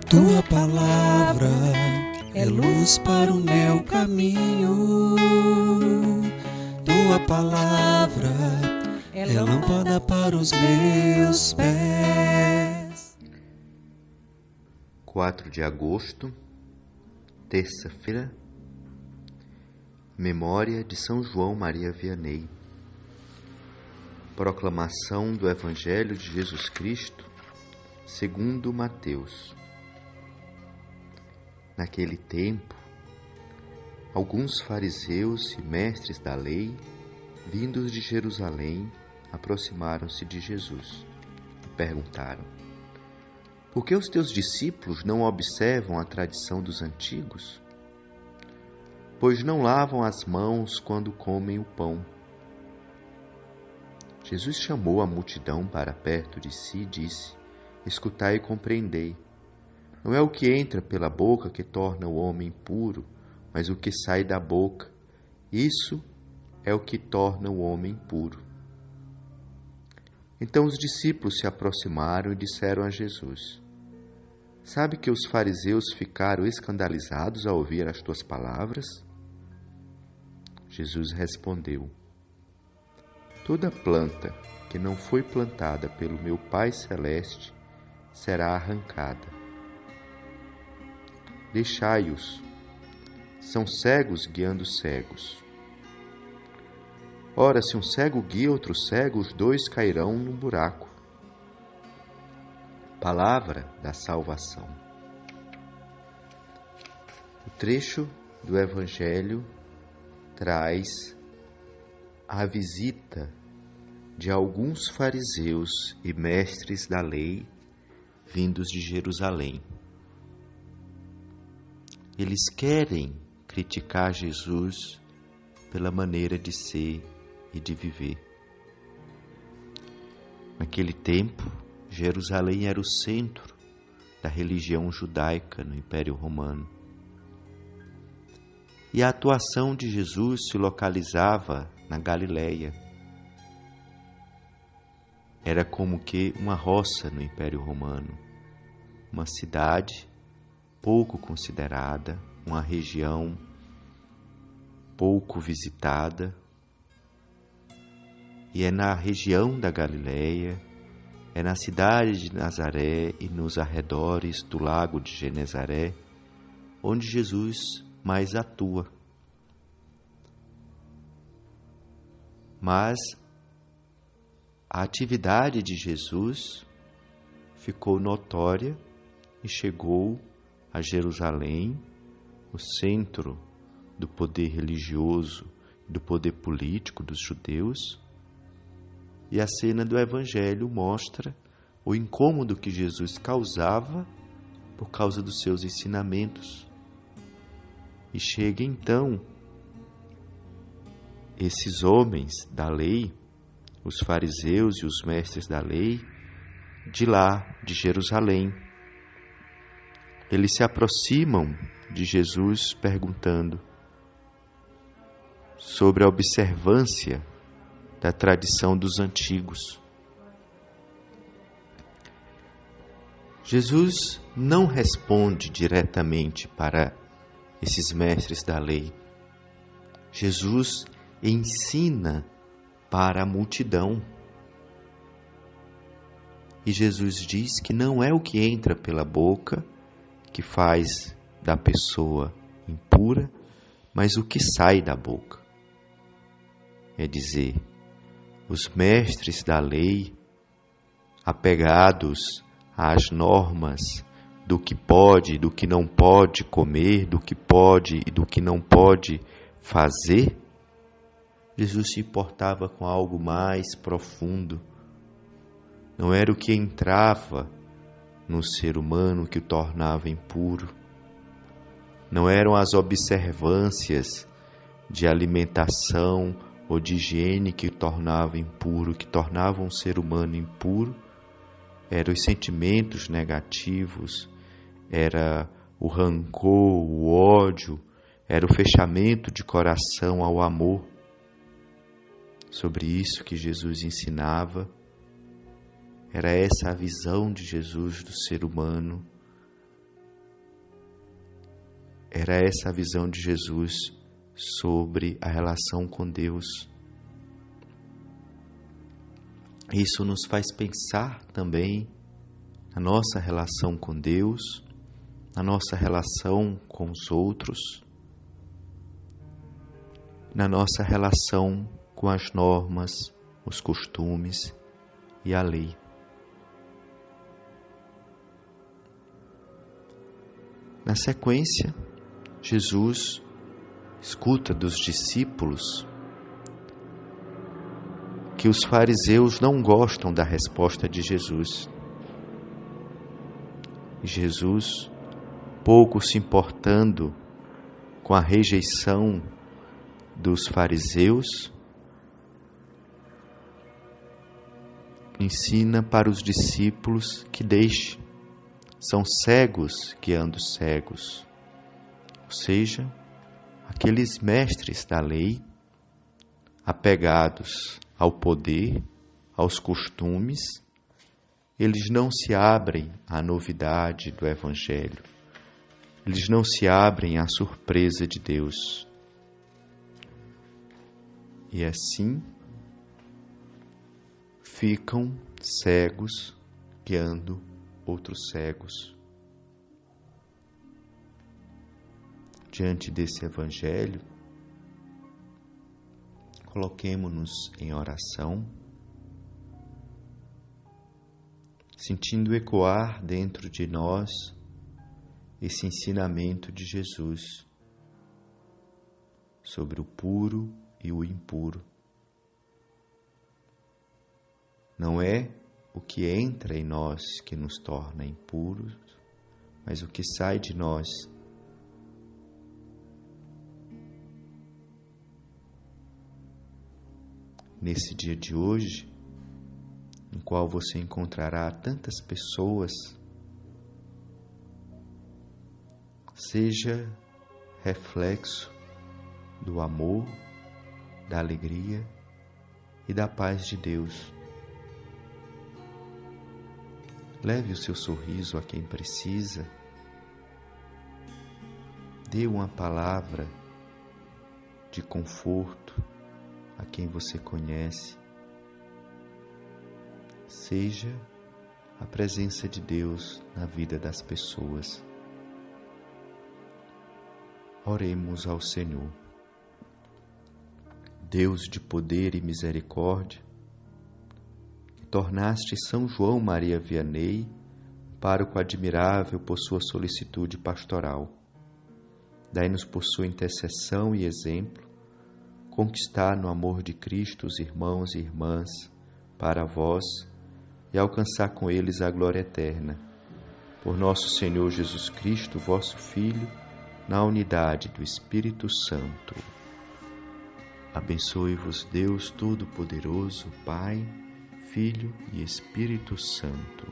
Tua palavra é luz para o meu caminho. Tua palavra é lâmpada para os meus pés. 4 de agosto, terça-feira, memória de São João Maria Vianney. Proclamação do Evangelho de Jesus Cristo, segundo Mateus. Naquele tempo, alguns fariseus e mestres da lei, vindos de Jerusalém, aproximaram-se de Jesus e perguntaram: por que os teus discípulos não observam a tradição dos antigos? Pois não lavam as mãos quando comem o pão. Jesus chamou a multidão para perto de si e disse: escutai e compreendei. Não é o que entra pela boca que torna o homem puro, mas o que sai da boca. Isso é o que torna o homem puro. Então os discípulos se aproximaram e disseram a Jesus: sabe que os fariseus ficaram escandalizados ao ouvir as tuas palavras? Jesus respondeu: toda planta que não foi plantada pelo meu Pai Celeste será arrancada. Deixai-os, são cegos guiando cegos. Ora, se um cego guia outro cego, os dois cairão num buraco. Palavra da salvação. O trecho do Evangelho traz a visita de alguns fariseus e mestres da lei vindos de Jerusalém. Eles querem criticar Jesus pela maneira de ser e de viver. Naquele tempo, Jerusalém era o centro da religião judaica no Império Romano. E a atuação de Jesus se localizava na Galileia. Era como que uma roça no Império Romano, uma cidade pouco considerada, uma região pouco visitada. E é na região da Galileia, é na cidade de Nazaré e nos arredores do lago de Genezaré, onde Jesus mais atua. Mas a atividade de Jesus ficou notória e chegou a Jerusalém, o centro do poder religioso, do poder político dos judeus. E a cena do Evangelho mostra o incômodo que Jesus causava por causa dos seus ensinamentos. E chega então esses homens da lei, os fariseus e os mestres da lei, de lá, de Jerusalém. Eles se aproximam de Jesus perguntando sobre a observância da tradição dos antigos. Jesus não responde diretamente para esses mestres da lei. Jesus ensina para a multidão. E Jesus diz que não é o que entra pela boca que faz da pessoa impura, mas o que sai da boca. É dizer, os mestres da lei, apegados às normas do que pode e do que não pode comer, do que pode e do que não pode fazer, Jesus se importava com algo mais profundo. Não era o que entrava no ser humano que o tornava impuro. Não eram as observâncias de alimentação ou de higiene que o tornavam impuro, que tornavam um ser humano impuro. Eram os sentimentos negativos, era o rancor, o ódio, era o fechamento de coração ao amor. Sobre isso que Jesus ensinava, era essa a visão de Jesus do ser humano, Era essa a visão de Jesus sobre a relação com Deus. Isso nos faz pensar também na nossa relação com Deus, na nossa relação com os outros, na nossa relação com as normas, os costumes e a lei. Na sequência, Jesus escuta dos discípulos que os fariseus não gostam da resposta de Jesus. E Jesus, pouco se importando com a rejeição dos fariseus, ensina para os discípulos que deixem. São cegos guiando cegos, ou seja, aqueles mestres da lei, apegados ao poder, aos costumes, eles não se abrem à novidade do Evangelho, eles não se abrem à surpresa de Deus. E assim ficam cegos guiando outros cegos. Diante desse Evangelho, coloquemo-nos em oração, sentindo ecoar dentro de nós esse ensinamento de Jesus sobre o puro e o impuro. Não é o que entra em nós que nos torna impuros, mas o que sai de nós. Nesse dia de hoje, no qual você encontrará tantas pessoas, seja reflexo do amor, da alegria e da paz de Deus. Leve o seu sorriso a quem precisa. Dê uma palavra de conforto a quem você conhece. Seja a presença de Deus na vida das pessoas. Oremos ao Senhor. Deus de poder e misericórdia, tornaste São João Maria Vianney pároco admirável por sua solicitude pastoral. Dai-nos por sua intercessão e exemplo conquistar no amor de Cristo os irmãos e irmãs para vós e alcançar com eles a glória eterna. Por nosso Senhor Jesus Cristo, vosso Filho, na unidade do Espírito Santo. Abençoe-vos Deus Todo-Poderoso, Pai, Filho e Espírito Santo.